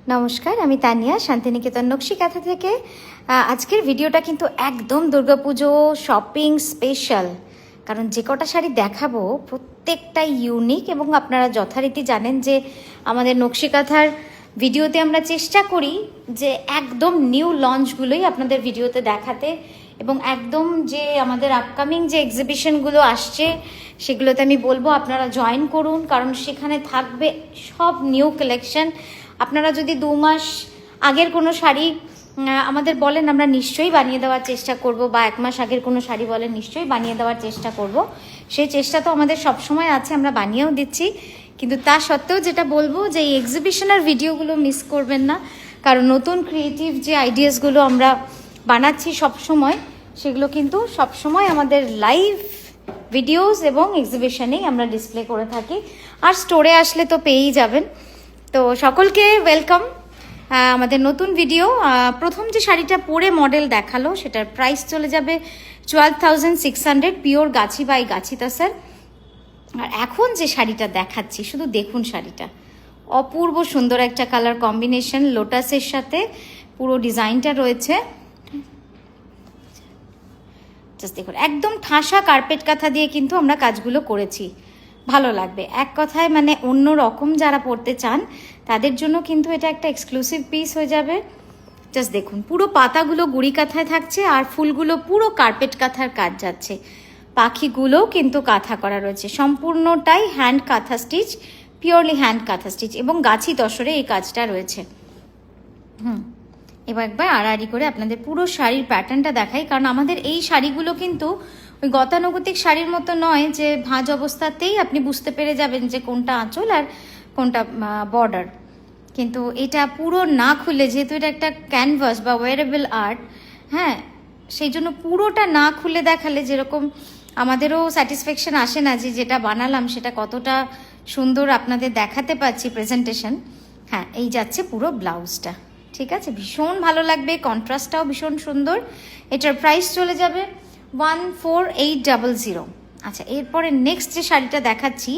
নমস্কার, আমি তানিয়া শান্তিনিকেতন নকশি কাঁথা থেকে। আজকের ভিডিওটা কিন্তু একদম দুর্গাপুজো শপিং স্পেশাল, কারণ যে কটা শাড়ি দেখাবো প্রত্যেকটাই ইউনিক এবং আপনারা যথারীতি জানেন যে আমাদের নকশি কাঁথার ভিডিওতে আমরা চেষ্টা করি যে একদম নিউ লঞ্চগুলোই আপনাদের ভিডিওতে দেখাতে, এবং একদম যে আমাদের আপকামিং যে এক্সিবিশনগুলো আসছে সেগুলোতে আমি বলবো আপনারা জয়েন করুন, কারণ সেখানে থাকবে সব নিউ কালেকশন। আপনারা যদি 2 মাস আগের কোনো শাড়ি আমাদের বলেন, আমরা নিশ্চয়ই বানিয়ে দেওয়ার চেষ্টা করব, বা 1 মাস আগের কোনো শাড়ি বলেন নিশ্চয়ই বানিয়ে দেওয়ার চেষ্টা করব। সেই চেষ্টা তো আমাদের সব সময় আছে, আমরা বানিয়েও দিচ্ছি। কিন্তু তা সত্ত্বেও যেটা বলবো যে এই এক্সিবিশনের ভিডিওগুলো মিস করবেন না, কারণ নতুন ক্রিয়েটিভ যে আইডিয়াসগুলো আমরা বানাচ্ছি সব সময়, সেগুলো কিন্তু সব সময় আমাদের লাইভ ভিডিওস এবং এক্সিবিশনেই আমরা ডিসপ্লে করে থাকি। আর স্টোরে আসলে তো পেয়েই যাবেন। তো সকলকে ওয়েলকাম আমাদের নতুন ভিডিও। প্রথম যে শাড়িটা পরে মডেল দেখালো সেটার প্রাইস চলে যাবে 12,600, পিওর গাছি বাই গাছিতা স্যার। আর এখন যে শাড়িটা দেখাচ্ছি শুধু দেখুন, শাড়িটা অপূর্ব সুন্দর একটা কালার কম্বিনেশন, লোটাসের সাথে পুরো ডিজাইনটা রয়েছে। জাস্ট দেখুন, একদম ঠাসা কার্পেট কাঁথা দিয়ে কিন্তু আমরা কাজগুলো করেছি। ভালো লাগবে এক কথায়, মানে অন্য রকম যারা পড়তে চান তাদের জন্য কিন্তু এটা একটা এক্সক্লুসিভ পিস হয়ে যাবে। জাস্ট দেখুন, পুরো পাতাগুলো গুড়ি কাঁথায় থাকছে আর ফুলগুলো পুরো কার্পেট কাঁথার কাজ যাচ্ছে। পাখিগুলোও কিন্তু কাঁথা করা রয়েছে, সম্পূর্ণটাই হ্যান্ড কাঁথা স্টিচ, পিওরলি হ্যান্ড কাঁথা স্টিচ, এবং গাছি তসরে এই কাজটা রয়েছে। এবার একবার আড়াআড়ি করে আপনাদের পুরো শাড়ির প্যাটার্নটা দেখাই, কারণ আমাদের এই শাড়িগুলো কিন্তু ওই গতানুগতিক শাড়ির মতো নয় যে ভাঁজ অবস্থাতেই আপনি বুঝতে পেরে যাবেন যে কোনটা আঁচল আর কোনটা বর্ডার। কিন্তু এটা পুরো না খুলে, যেহেতু এটা একটা ক্যানভাস বা ওয়ারেবল আর্ট, হ্যাঁ, সেই জন্য পুরোটা না খুলে দেখালে যেরকম আমাদেরও স্যাটিসফ্যাকশন আসে না যে যেটা বানালাম সেটা কতটা সুন্দর আপনাদের দেখাতে পাচ্ছি প্রেজেন্টেশন। হ্যাঁ, এই যাচ্ছে পুরো ব্লাউজটা, ঠিক আছে, ভীষণ ভালো লাগবে, কন্ট্রাস্টটাও ভীষণ সুন্দর। এটার প্রাইস চলে যাবে 14,800। আচ্ছা, এরপরে নেক্সট যে শাড়িটা দেখাচ্ছি,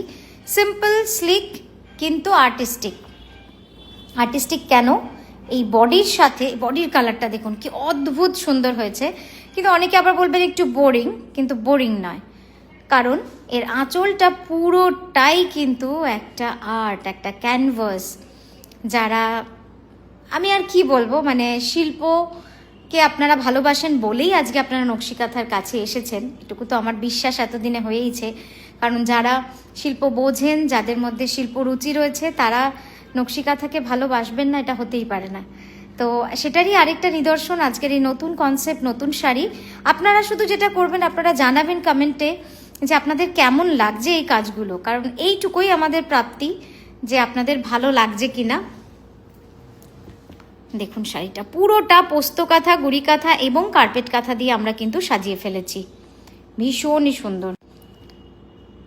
সিম্পল স্লিক কিন্তু আর্টিস্টিক। আর্টিস্টিক কেন? এই বডির সাথে, বডির কালারটা দেখুন কি অদ্ভুত সুন্দর হয়েছে। কিন্তু অনেকে আবার বলবেন একটু বোরিং, কিন্তু বোরিং নয়, কারণ এর আঁচলটা পুরোটাই কিন্তু একটা আর্ট, একটা ক্যানভাস। যারা, আমি আর কি বলবো, মানে শিল্পকে আপনারা ভালোবাসেন বলেই আজকে আপনারা নকশি কাঁথার কাছে এসেছেন, এটুকু তো আমার বিশ্বাস এতদিনে হয়েইছে। কারণ যারা শিল্প বোঝেন, যাদের মধ্যে শিল্প রুচি রয়েছে, তারা নকশি কাঁথাকে ভালোবাসবেন না, এটা হতেই পারে না। তো সেটারই আরেকটা নিদর্শন আজকের এই নতুন কনসেপ্ট, নতুন শাড়ি। আপনারা শুধু যেটা করবেন, আপনারা জানাবেন কমেন্টে যে আপনাদের কেমন লাগছে এই কাজগুলো, কারণ এইটুকুই আমাদের প্রাপ্তি যে আপনাদের ভালো লাগছে কিনা। দেখুন, শাড়িটা পুরোটা পোস্ত কাঁথা, গুড়ি কাঁথা এবং কার্পেট কাঁথা দিয়ে আমরা কিন্তু সাজিয়ে ফেলেছি, ভীষণই সুন্দর।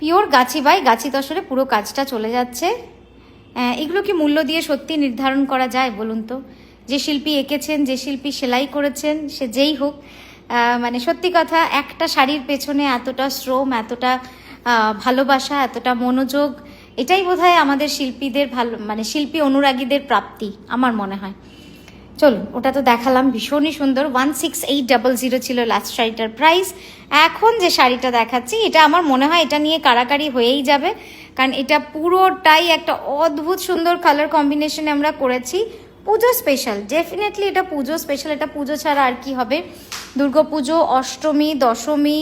পিওর গাছি বাই গাছি তসরে পুরো কাজটা চলে যাচ্ছে। এগুলো কি মূল্য দিয়ে সত্যি নির্ধারণ করা যায় বলুন তো? যে শিল্পী এঁকেছেন, যে শিল্পী সেলাই করেছেন, সে যেই হোক, মানে সত্যি কথা, একটা শাড়ির পেছনে এতটা শ্রম, এতটা ভালোবাসা, এতটা মনোযোগ, এটাই বোধহয় আমাদের শিল্পীদের ভালো, মানে শিল্পী অনুরাগীদের প্রাপ্তি আমার মনে হয়। চলুন, ওটা তো দেখালাম, ভীষণই সুন্দর। 16,800 ছিল লাস্ট শাড়িটার প্রাইস। এখন যে শাড়িটা দেখাচ্ছি, এটা আমার মনে হয় এটা নিয়ে কাড়াকাড়ি হয়েই যাবে, কারণ এটা পুরোটাই একটা অদ্ভুত সুন্দর কালার কম্বিনেশনে আমরা করেছি। পুজো স্পেশাল, ডেফিনেটলি এটা পুজো স্পেশাল। এটা পুজো ছাড়া আর কি হবে? দুর্গাপুজো, অষ্টমী, দশমী,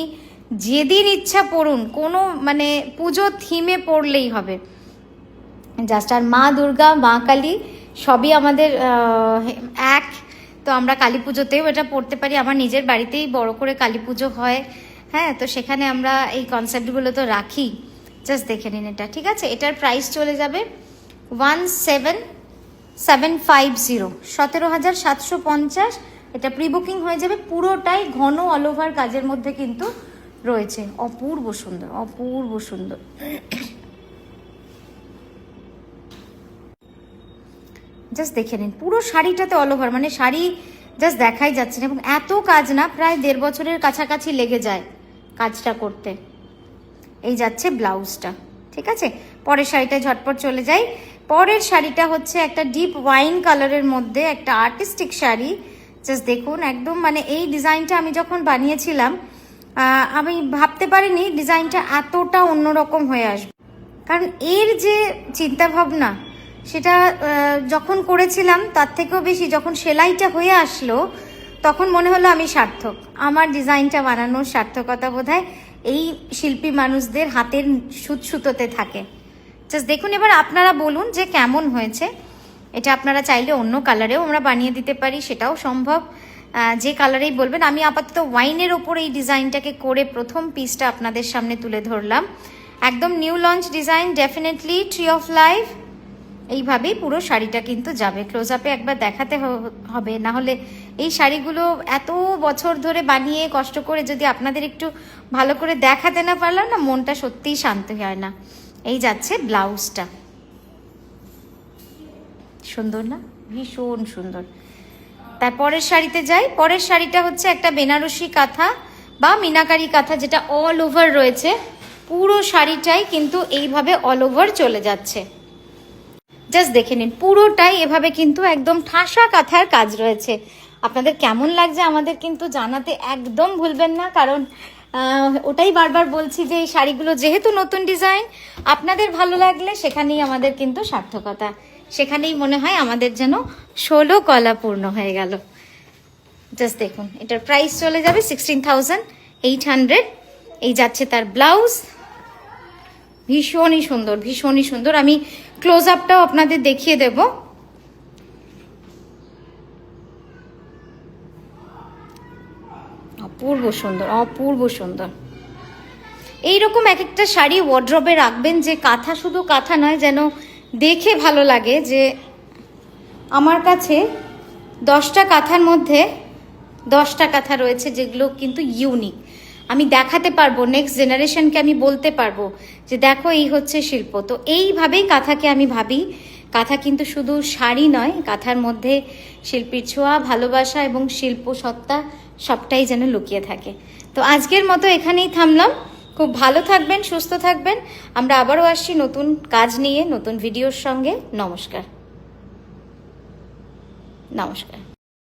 যেদিন ইচ্ছা পড়ুন, কোনো মানে পুজো থিমে পড়লেই হবে জাস্ট। আর মা দুর্গা, মা কালী সবই আমাদের এক। তো আমরা কালী পুজোতেও এটা পড়তে পারি, আমার নিজের বাড়িতেই বড় করে কালী পুজো হয়, হ্যাঁ, তো সেখানে আমরা এই কনসেপ্টগুলো তো রাখি। জাস্ট দেখে নিন এটা, ঠিক আছে। এটার প্রাইস চলে যাবে 17,750, 17,750। এটা প্রি বুকিং হয়ে যাবে। পুরোটাই ঘন অল ওভার কাজের মধ্যে কিন্তু রয়েছে, অপূর্ব সুন্দর, অপূর্ব সুন্দর। জাস্ট দেখে নিন, পুরো শাড়িটাতে অল ওভার, মানে শাড়ি জাস্ট দেখাই যাচ্ছে না, এবং এত কাজ না, প্রায় 1.5 বছরের কাছাকাছি লেগে যায় কাজটা করতে। এই যাচ্ছে ব্লাউজটা, ঠিক আছে। পরের শাড়িটা ঝটপট চলে যাই। পরের শাড়িটা হচ্ছে একটা ডিপ ওয়াইন কালারের মধ্যে একটা আর্টিস্টিক শাড়ি। জাস্ট দেখুন, একদম মানে এই ডিজাইনটা আমি যখন বানিয়েছিলাম আমি ভাবতে পারিনি ডিজাইনটা এতটা অন্যরকম হয়ে আসবে, কারণ এর যে চিন্তা ভাবনা সেটা যখন করেছিলাম তার থেকেও বেশি যখন সেলাইটা হয়ে আসলো তখন মনে হলো আমি সার্থক, আমার ডিজাইনটা বানানোর সার্থকতা বোধহয় এই শিল্পী মানুষদের হাতের সুতোতে থাকে। জাস্ট দেখুন, এবার আপনারা বলুন যে কেমন হয়েছে। এটা আপনারা চাইলে অন্য কালারেও আমরা বানিয়ে দিতে পারি, সেটাও সম্ভব, যে কালারেই বলবেন। আমি আপাতত ওয়াইনের ওপর এই ডিজাইনটাকে করে প্রথম পিসটা আপনাদের সামনে তুলে ধরলাম। একদম new launch design, definitely tree of life. এইভাবেই পুরো শাড়িটা কিন্তু যাবে। ক্লোজ আপে একবার দেখাতে হবে, না হলে এই শাড়িগুলো এত বছর ধরে বানিয়ে কষ্ট করে যদি আপনাদের একটু ভালো করে দেখাতে না পারলাম না, মনটা সত্যিই শান্ত হয় না। এই যাচ্ছে ব্লাউজটা, সুন্দর না? ভীষণ সুন্দর। তারপরের শাড়িতে যাই। পরের শাড়িটা হচ্ছে একটা বেনারসি কাঁথা বা মিনাকারি কাঁথা, যেটা অল ওভার রয়েছে। পুরো শাড়িটাই কিন্তু এইভাবে অল ওভার চলে যাচ্ছে। জাস্ট দেখে নিন, পুরোটাই এভাবে কিন্তু একদম ঠাসা কাঁথার কাজ রয়েছে। আপনাদের কেমন লাগছে আমাদের কিন্তু জানাতে একদম ভুলবেন না, কারণ ওটাই বারবার বলছি যে এই শাড়িগুলো যেহেতু নতুন ডিজাইন, আপনাদের ভালো লাগলে সেখানেই আমাদের কিন্তু সার্থকতা, সেখানেই মনে হয় আমাদের যেন 16 কলা পূর্ণ হয়ে গেল। জাস্ট দেখুন, এটার প্রাইস চলে যাবে 16,800। এই যাচ্ছে তার ব্লাউজ, ভীষণই সুন্দর, ভীষণই সুন্দর। আমি ক্লোজ আপটাও আপনাদের দেখিয়ে দেব। অপূর্ব সুন্দর, অপূর্ব সুন্দর। এইরকম এক একটা শাড়ি ওয়ার্ড্রবে রাখবেন, যে কাঁথা শুধু কাঁথা নয়, যেন দেখে ভালো লাগে যে আমার কাছে 10টা কাঁথার মধ্যে 10টা কাঁথা রয়েছে যেগুলো কিন্তু ইউনিক। আমি দেখাতে পারবো, নেক্সট জেনারেশনকে আমি বলতে পারবো যে দেখো এই হচ্ছে শিল্প। তো এইভাবেই কাঁথাকে আমি ভাবি। কাঁথা কিন্তু শুধু শাড়ি নয়, কাঁথার মধ্যে শিল্পীর ছোঁয়া, ভালোবাসা এবং শিল্প সত্তা সবটাই যেন লুকিয়ে থাকে। তো আজকের মতো এখানেই থামলাম। খুব ভালো থাকবেন, সুস্থ থাকবেন। আমরা আবারও আসছি নতুন কাজ নিয়ে, নতুন ভিডিওর সঙ্গে। নমস্কার, নমস্কার।